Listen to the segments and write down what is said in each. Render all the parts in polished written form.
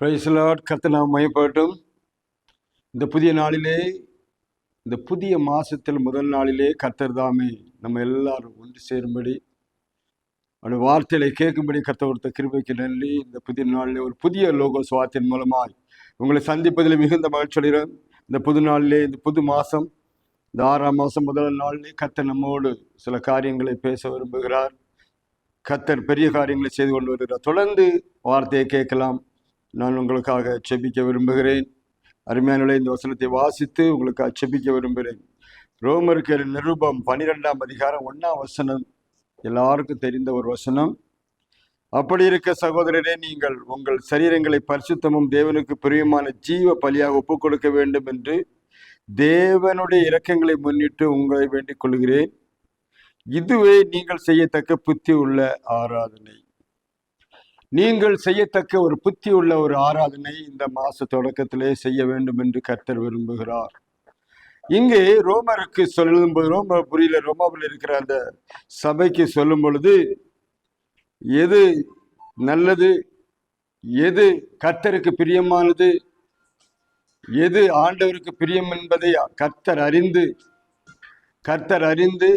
Price Lord. கர்த்தர் நாம் மையப்படட்டும். இந்த புதிய நாளிலே, இந்த புதிய மாசத்தில் முதல் நாளிலே கர்த்தர் தாமே நம்ம எல்லாரும் ஒன்று சேரும்படி அவருடைய வார்த்தைகளை கேட்கும்படி கர்த்தர் கொடுத்த கிருபைக்கு நன்றி. இந்த புதிய நாளிலே ஒரு புதிய லோகோ சுவாத்தின் மூலமாய் உங்களை சந்திப்பதில் மிகுந்த மகிழ்ச்சி அடைகிறேன். இந்த புது நாளிலே, இந்த புது மாதம், இந்த 6ஆம் மாதம் முதல் நாளிலே கர்த்தர் நம்மோடு சில காரியங்களை பேச விரும்புகிறார். கர்த்தர் பெரிய காரியங்களை செய்து கொண்டு வருகிறார். தொடர்ந்து வார்த்தையை கேட்கலாம். நான் உங்களுக்காக செபிக்க விரும்புகிறேன். அருமையானவர்களே, இந்த வசனத்தை வாசித்து உங்களுக்காக செபிக்க விரும்புகிறேன். ரோமருக்கு நிருபம் 12ஆம் அதிகாரம் 1ஆம் வசனம் எல்லாருக்கும் தெரிந்த ஒரு வசனம். அப்படி இருக்க சகோதரரே, நீங்கள் உங்கள் சரீரங்களை பரிசுத்தமும் தேவனுக்கு பிரியமான ஜீவ பலியாக ஒப்புக் கொடுக்க வேண்டும் என்று தேவனுடைய இரக்கங்களை முன்னிட்டு உங்களை வேண்டிக் கொள்கிறேன். இதுவே நீங்கள் செய்யத்தக்க புத்தி உள்ள ஆராதனை. நீங்கள் செய்யத்தக்க ஒரு புத்தி உள்ள ஒரு ஆராதனை இந்த மாச தொடக்கத்திலே செய்ய வேண்டும் என்று கர்த்தர் விரும்புகிறார். இங்கே ரோமருக்கு சொல்லும்போது, ரோமாவில் இருக்கிற அந்த சபைக்கு சொல்லும் பொழுது, எது நல்லது, எது கர்த்தருக்கு பிரியமானது, எது ஆண்டவருக்கு பிரியம் என்பதை கர்த்தர் அறிந்து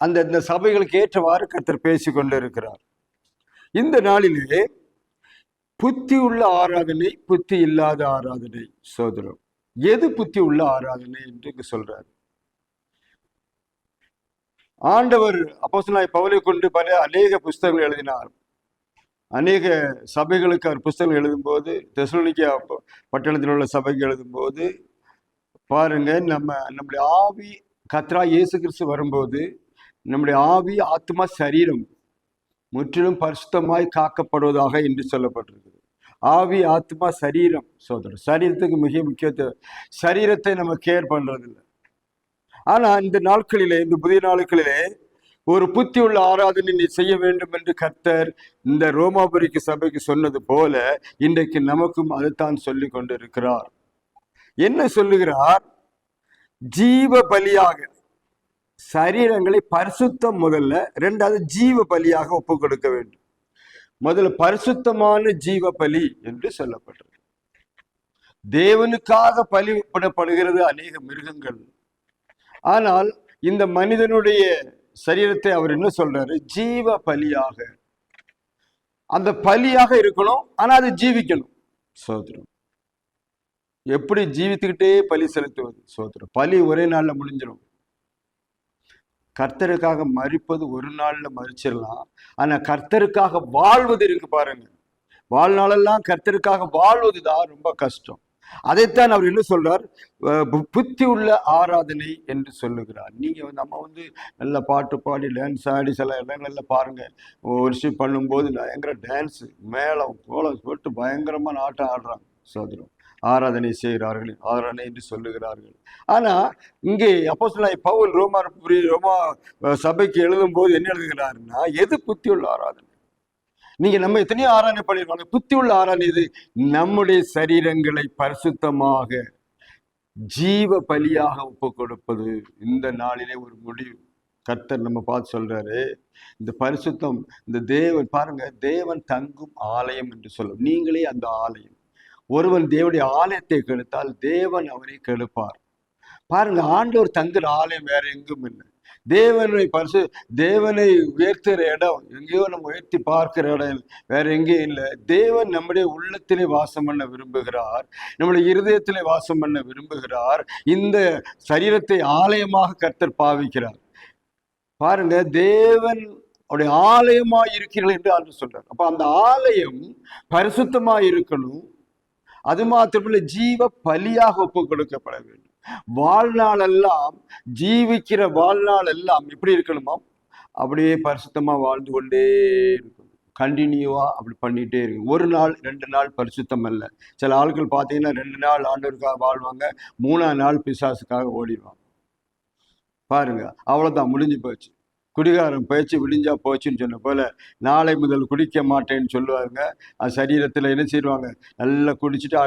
அந்த சபைகளுக்கு ஏற்றவாறு கர்த்தர் பேசி கொண்டு இருக்கிறார். இந்த நாளிலே புத்தி உள்ள ஆராதனை, புத்தி இல்லாத ஆராதனை. சோதரம், எது புத்தி உள்ள ஆராதனை என்று சொல்றார் ஆண்டவர். அப்போஸ்தலனாகிய பவுலை கொண்டு அநேக புஸ்தகங்கள் எழுதினார். அநேக சபைகளுக்கு அவர் புஸ்தகம் எழுதும்போது, தெசலோனிக்கே பட்டணத்தில் உள்ள சபைக்கு எழுதும்போது பாருங்க, நம்முடைய ஆவி கர்த்தராகிய இயேசு கிறிஸ்து வரும்போது நம்முடைய ஆவி, ஆத்மா, சரீரம் முற்றிலும் பரிசுத்தமாய் காக்கப்படுவதாக என்று சொல்லப்பட்டிருக்குது. ஆவி, ஆத்மா, சரீரம். சோதரர், சரீரத்துக்கு மிக முக்கியத்துவம். சரீரத்தை நம்ம கேர் பண்றதில்லை. ஆனா இந்த நாட்களிலே, இந்த புதிய நாட்களிலே ஒரு புத்தி உள்ள ஆராதனை நீ செய்ய வேண்டும் என்று கர்த்தர் இந்த ரோமாபுரிக்கு சபைக்கு சொன்னது போல இன்றைக்கு நமக்கும் அதைத்தான் சொல்லி கொண்டு இருக்கிறார். என்ன சொல்லுகிறார்? ஜீவ பலியாக சரீரங்களை பரிசுத்தம், முதல்ல. ரெண்டாவது ஜீவ பலியாக ஒப்பு கொடுக்க வேண்டும். முதல்ல பரிசுத்தமான ஜீவ பலி என்று சொல்லப்பட்டது. தேவனுக்காக பலியிடப்படுகிறது அநேக மிருகங்கள். ஆனால் இந்த மனிதனுடைய சரீரத்தை அவர் என்ன சொல்றாரு? ஜீவ பலியாக. அந்த பலியாக இருக்கணும், ஆனா அது ஜீவிக்கணும். சோதரம், எப்படி ஜீவித்துக்கிட்டே பலி செலுத்துவது? சோதரம், பலி ஒரே நாள்ல முடிஞ்சிடும். கர்த்தருக்காக மரிப்பது ஒரு நாள்ல மரிச்சிடலாம். ஆனா கர்த்தருக்காக வாழ்வது இருக்கு பாருங்க, வாழ்நாளெல்லாம் கர்த்தருக்காக வாழ்வதுதான் ரொம்ப கஷ்டம். அதைத்தான் அவர் என்ன சொல்றார்? புத்தி உள்ள ஆராதனை என்று சொல்லுகிறார். நீங்க நம்ம நல்ல பாட்டு பாடி டான்ஸ் ஆடி சில இடங்கள்ல பாருங்க, ஒர்ஷிப் பண்ணும்போது பயங்கர டான்ஸ், மேளம், கோலம் போட்டு பயங்கரமா ஆட்டம் ஆடுறாங்க. சோதரம், ஆராதனை செய்கிறார்கள், ஆராதனை என்று சொல்லுகிறார்கள். ஆனா இங்கே அப்போஸ்தலனாகிய பவுல் ரோமா சபைக்கு எழுதும் போது என்ன எழுதுகிறாருன்னா, எது புத்தி உள்ள ஆராதனை? நீங்க நம்ம எத்தனையோ ஆராதனை பண்ணிருக்காங்க. புத்தி உள்ள ஆராதனை இது நம்முடைய சரீரங்களை பரிசுத்தமாக ஜீவ பலியாக ஒப்பு கொடுப்பது. இந்த நாளிலே ஒரு முடிவு கர்த்தர் நம்ம பார்த்து சொல்றாரு. இந்த பரிசுத்தம், இந்த தேவன் பாருங்க, தேவன் தங்கும் ஆலயம் என்று சொல்லும். நீங்களே அந்த ஆலயம். ஒருவன் தேவனுடைய ஆலயத்தை கெடுத்தால் தேவன் அவரை கெடுப்பார். பாருங்க, ஆண்டவர் தங்குற ஆலயம் வேற எங்கும் இல்லை. தேவனை உயர்த்துற இடம் எங்கேயோ, நம்ம உயர்த்தி பார்க்கிற இடம் வேற எங்கேயும் இல்லை. தேவன் நம்முடைய உள்ளத்திலே வாசம் பண்ண விரும்புகிறார், நம்முடைய இருதயத்திலே வாசம் பண்ண விரும்புகிறார். இந்த சரீரத்தை ஆலயமாக கர்த்தர் பாவிக்கிறார். பாருங்க, தேவன் அவருடைய ஆலயமா இருக்கிறீர்கள் என்று ஆண்டு சொல்றார். அப்ப அந்த ஆலயம் பரிசுத்தமா இருக்கணும். அது மாத்திரமில்லை, ஜீவ பலியாக ஒப்பு கொடுக்கப்பட வேண்டும். வாழ்நாளெல்லாம் ஜீவிக்கிற வாழ்நாள் எல்லாம் எப்படி இருக்கணுமா? அப்படியே பரிசுத்தமா வாழ்ந்து கொண்டே இருக்கணும். கண்டினியூவா அப்படி பண்ணிட்டே இருக்கு. ஒரு நாள் 2 நாள் பரிசுத்தம் அல்ல. சில ஆட்கள் பார்த்தீங்கன்னா 2 நாள் ஆண்டவருக்காக வாழ்வாங்க, 3ஆம் நாள் பிசாசுக்காக ஓடிடுவாங்க. பாருங்க, அவ்வளவுதான், முடிஞ்சு போச்சு. குடிகாரம் பேச்சு விடிஞ்சா போச்சுன்னு சொன்ன போல நாளை முதல் குடிக்க மாட்டேன்னு சொல்லுவாங்க. அது சரீரத்தில் என்ன செய்வாங்க? நல்லா குடிச்சிட்டு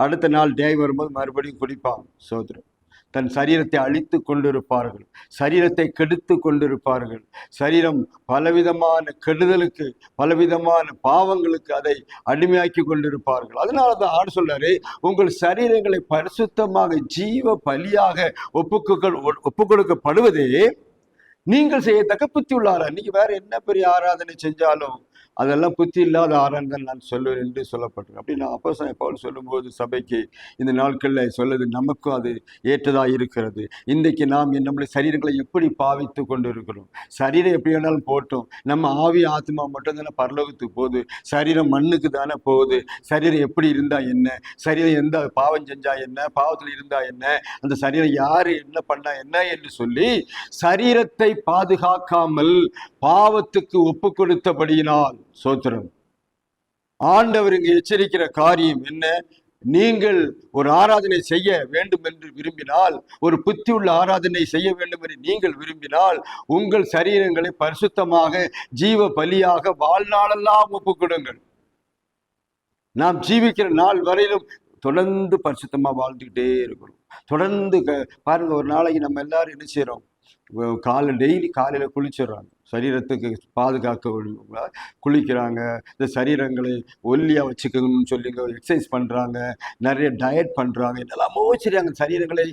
அடுத்த நாள் டே வரும்போது மறுபடியும் குடிப்பாங்க. சோதரம், தன் சரீரத்தை அழித்து கொண்டிருப்பார்கள், சரீரத்தை கெடுத்து கொண்டிருப்பார்கள். சரீரம் பலவிதமான கெடுதலுக்கு, பலவிதமான பாவங்களுக்கு அதை அடிமையாக்கி கொண்டிருப்பார்கள். அதனால தான் ஆண்டு சொல்றாரு, உங்கள் சரீரங்களை பரிசுத்தமாக ஜீவ பலியாக ஒப்பு கொடுக்கப்படுவதே நீங்கள் செய்யத்தக்க புத்தி உள்ளாரா. நீங்க வேற என்ன பெரிய ஆராதனை செஞ்சாலும் அதெல்லாம் புத்தி இல்லாத ஆராதனை நான் சொல்லுவேன் என்று சொல்லப்பட்டிருக்கு. அப்படி நான் அப்போஸ்தலன் பவுல் சொல்லும்போது சபைக்கு இந்த நாட்களில் சொல்லுது நமக்கும் அது ஏற்றதாக இருக்கிறது. இன்றைக்கு நாம் நம்முடைய சரீரங்களை எப்படி பாவித்து கொண்டு இருக்கிறோம். சரீரம் எப்படி வேணாலும் போட்டோம், நம்ம ஆவி ஆத்மா மட்டும் தானே பரலோகத்துக்கு போகுது, சரீரம் மண்ணுக்கு தானே போகுது. சரீரம் எப்படி இருந்தா என்ன, சரீரம் எந்த பாவம் செஞ்சா என்ன, பாவத்தில் இருந்தா என்ன, அந்த சரீரம் யாரு என்ன பண்ணா என்ன என்று சொல்லி சரீரத்தை பாதுகாக்காமல் பாவத்துக்கு ஒப்பு கொடுத்தபடியினால் சோத்திரம். ஆண்டவர் இங்கு எச்சரிக்கிற காரியம் என்ன? நீங்கள் ஒரு ஆராதனை செய்ய வேண்டும் என்று விரும்பினால், ஒரு புத்தி உள்ள ஆராதனை செய்ய வேண்டும் என்று நீங்கள் விரும்பினால், உங்கள் சரீரங்களை பரிசுத்தமாக ஜீவ பலியாக வாழ்நாளெல்லாம் ஒப்புக்கொடுங்கள். நாம் ஜீவிக்கிற நாள் வரையிலும் தொடர்ந்து பரிசுத்தமா வாழ்ந்துக்கிட்டே இருக்கிறோம். தொடர்ந்து பாருங்க, ஒரு நாளைக்கு நம்ம எல்லாரும் என்ன செய்யறோம், டெய்லி காலையில் குளிச்சிடுறாங்க, சரீரத்துக்கு பாதுகாக்க குளிக்கிறாங்க, இந்த சரீரங்களை ஒல்லியாக வச்சுக்கணும்னு சொல்லி எக்ஸசைஸ் பண்ணுறாங்க, நிறைய டயட் பண்ணுறாங்க, என்னெல்லாமோ செய்கிறாங்க. சரீரங்களை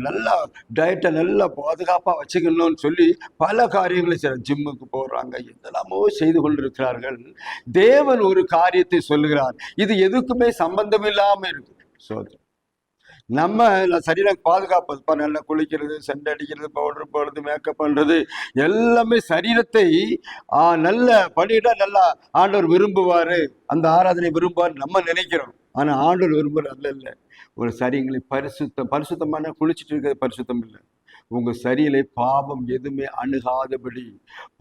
நல்லா டயட்டை நல்லா பாதுகாப்பாக வச்சுக்கணும்னு சொல்லி பல காரியங்களை செய்கிறாங்க, ஜிம்முக்கு போடுறாங்க, என்னெல்லாமோ செய்து கொண்டிருக்கிறார்கள். தேவன் ஒரு காரியத்தை சொல்லுகிறார், இது எதுக்குமே சம்பந்தம் இல்லாமல் இருக்கு. சோதனை நம்ம சரீரம் பாதுகாப்பது, நல்லா குளிக்கிறது, சென்ட் அடிக்கிறது, பவுடர் போடுறது, மேக்கப் பண்றது, எல்லாமே சரீரத்தை நல்ல பண்ணிட்டா நல்லா ஆண்டவர் விரும்புவாரு, அந்த ஆராதனை விரும்புவார் நம்ம நினைக்கிறோம். ஆனா ஆண்டவர் விரும்புற அல்ல. இல்லை, ஒரு சரீரங்களை பரிசுத்தமான குளிச்சுட்டு இருக்கிறது பரிசுத்தம் இல்லை. உங்க சரீரை பாவம் எதுவுமே அணுகாதபடி,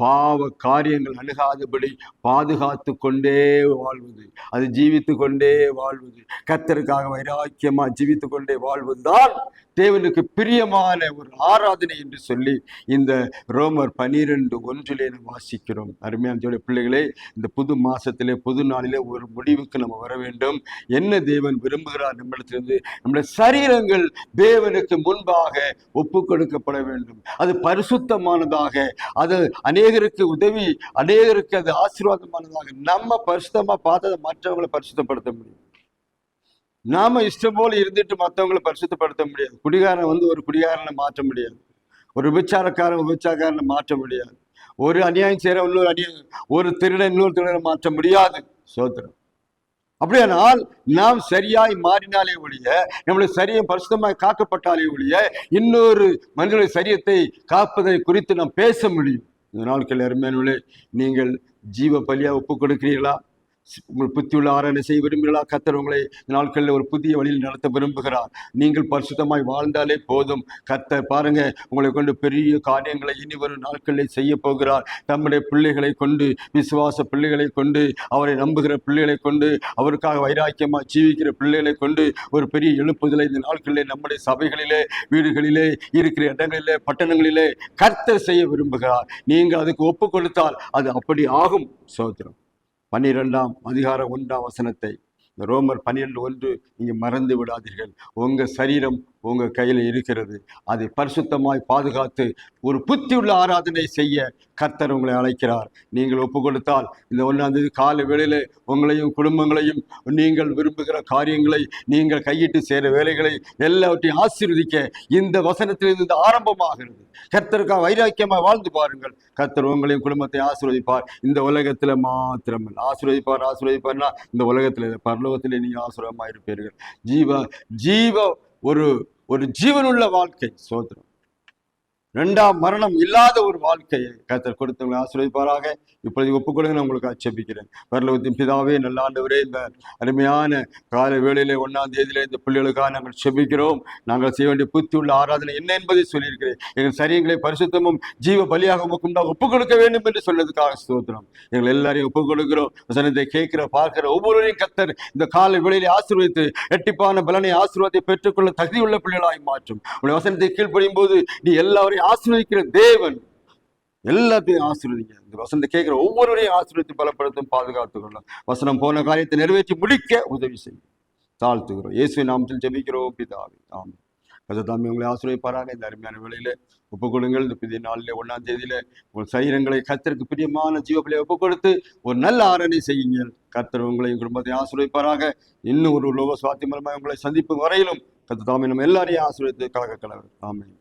பாவ காரியங்கள் அணுகாதபடி பாதுகாத்து கொண்டே வாழ்வது, அது ஜீவித்து கொண்டே வாழ்வது, கர்த்தருக்காக வைராக்கியமா ஜீவித்து கொண்டே வாழ்வதுதான் தேவனுக்கு பிரியமான ஒரு ஆராதனை என்று சொல்லி இந்த ரோமர் 12:1 வாசிக்கிறோம். அருமையான பிள்ளைகளே, இந்த புது மாசத்திலே, புது நாளிலே ஒரு முடிவுக்கு நம்ம வர வேண்டும். என்ன தேவன் விரும்புகிறார் நம்மிடத்திலிருந்து? நம்முடைய சரீரங்கள் தேவனுக்கு முன்பாக ஒப்பு கொடுக்கப்பட வேண்டும். அது பரிசுத்தமானதாக, அது அநேகருக்கு உதவி, அநேகருக்கு அது ஆசீர்வாதமானதாக. நம்ம பரிசுத்தமா பார்த்ததை மற்றவங்களை பரிசுத்தப்படுத்த முடியும். நாம இஷ்டம் போல இருந்துட்டு மற்றவங்களை பரிசுத்தப்படுத்த முடியாது. குடிகாரன் ஒரு குடிகாரனை மாற்ற முடியாது, ஒரு விபச்சாரக்காரனை மாற்ற முடியாது, ஒரு அநியாயம் செய்யற ஒரு திருடன் இன்னொரு திருடனை மாற்ற முடியாது. சோத்திரம். அப்படியானால் நாம் சரியாய் மாறினாலே ஒழிய, நம்முடைய சரீரம் பரிசுத்தமாய் காக்கப்பட்டாலே ஒழிய, இன்னொரு மனிதனுடைய சரீரத்தை காப்பதை குறித்து நாம் பேச முடியும். இந்த நாட்கள் அருமையானவர்களே, நீங்கள் ஜீவ பலியா ஒப்பு கொடுக்கிறீர்களா? உங்கள் புத்தியுள்ள ஆராதனை செய்ய விரும்புகிறா? கர்த்தர் உங்களை நாட்களில் ஒரு புதிய வழியில் நடத்த விரும்புகிறார். நீங்கள் பரிசுத்தமாய் வாழ்ந்தாலே போதும். கர்த்தர் பாருங்க, உங்களை கொண்டு பெரிய காரியங்களை இனி வரும் நாட்களில் செய்ய போகிறார். தம்முடைய பிள்ளைகளை கொண்டு, விசுவாச பிள்ளைகளை கொண்டு, அவரை நம்புகிற பிள்ளைகளை கொண்டு, அவருக்காக வைராக்கியமா ஜீவிக்கிற பிள்ளைகளை கொண்டு ஒரு பெரிய எழுப்புதலை இந்த நாட்களிலே நம்முடைய சபைகளிலே, வீடுகளிலே, இருக்கிற இடங்களிலே, பட்டணங்களிலே கர்த்தர் செய்ய விரும்புகிறார். நீங்கள் அதுக்கு ஒப்பு கொடுத்தால் அது அப்படி ஆகும். சோத்திரம். 12:1 இந்த ரோமர் 12:1 நீங்க மறந்து விடாதீர்கள். உங்க சரீரம் உங்க கையில இருக்கிறது. அதை பரிசுத்தமாய் பாதுகாத்து ஒரு புத்தியுள்ள ஆராதனை செய்ய கர்த்தர் உங்களை அழைக்கிறார். நீங்கள் ஒப்பு கொடுத்தால் இந்த 1ஆம் தேதி காலை வேளையில உங்களையும் குடும்பங்களையும், நீங்கள் விரும்புகிற காரியங்களை, நீங்கள் கையிட்டு சேர வேலைகளை எல்லாவற்றையும் ஆசீர்வதிக்க இந்த வசனத்திலிருந்து ஆரம்பமாகிறது. கர்த்தருக்காக வைராக்கியமாக வாழ்ந்து பாருங்கள். கர்த்தர் உங்களையும் குடும்பத்தை ஆசீர்வதிப்பார். இந்த உலகத்துல மாத்திரமல்ல, ஆசீர்வதிப்பார்னா இந்த உலகத்துல, பரலோகத்திலே நீங்க ஆசீர்வாதமாக இருப்பீர்கள். ஜீவ ஒரு ஜீவனுள்ள வாழ்க்கை. சோதரம். 2ஆம் மரணம் இல்லாத ஒரு வாழ்க்கையை கர்த்தர் கொடுத்தவங்களை ஆசீர்வதிப்பாராக. இப்பொழுது ஒப்புக் கொடுங்க, நான் உங்களுக்கு ஆட்சேபிக்கிறேன். பரலோகத்தின் பிதாவே, நல்ல ஆண்டவரே, இந்த அருமையான காலை வேளையிலே 1ஆம் தேதியிலே இந்த பிள்ளைகளுக்காக நாங்கள் செபிக்கிறோம். நாங்கள் செய்ய வேண்டிய புத்தி உள்ள ஆராதனை என்ன என்பதை சொல்லியிருக்கிறேன். எங்கள் சரீரங்களை பரிசுத்தமும் ஜீவ பலியாக ஒப்புக் கொடுக்க வேண்டும் என்று சொன்னதுக்காக ஸ்தோத்திரம். எங்கள் எல்லாரையும் ஒப்புக் கொடுக்கிறோம். வசனத்தை கேட்கிற, பார்க்கிற ஒவ்வொருவரையும் கர்த்தர் இந்த காலை வேளையிலே ஆசீர்வதித்து இரட்டிப்பான பலனை, ஆசீர்வாதத்தை பெற்றுக்கொள்ள தகுதியுள்ள பிள்ளைகளாய் மாற்றும். உங்களுடைய வசனத்தை கீழ்ப்படியும் போது நீ எல்லாரையும் ஆசீர்வதிக்கிற தேவன். எல்லாத்தையும் ஆசீர்வதிங்க. இந்த வசனத்தை கேட்கிற ஒவ்வொருவரையும் ஆசீர்வதித்து பலப்படுத்தும், பாதுகாத்துக் கொள்ளலாம். வசனம் போன காரியத்தை நிறைவேற்றி முடிக்க உதவி செய்யும். தாழ்த்துகிறோம். இயேசுவின் நாமத்தில் ஜெபிக்கிறோம் பிதாவே, ஆமென். கர்த்தர் தாமே உங்களை ஆசீர்வதிப்பாராக. இந்த அருமையான வேளையிலே ஒப்புக்கொடுங்கள். இந்த புதிய நாளிலே 1ஆம் தேதியிலே உங்கள் சரீரங்களை கர்த்தருக்கு பிரியமான ஜீவபலியை ஒப்புக் கொடுத்து ஒரு நல்ல ஆராதனை செய்யுங்கள். கர்த்தர் உங்களையும் குடும்பத்தை ஆசீர்வதிப்பாராக. இன்னும் ஒரு லோக சுவாத்தி மூலமாக உங்களை சந்திப்பு வரையிலும் கர்த்தர் தாமே நம்ம எல்லாரையும் ஆசீர்வதித்து கலக்க கடவுள். ஆமென்.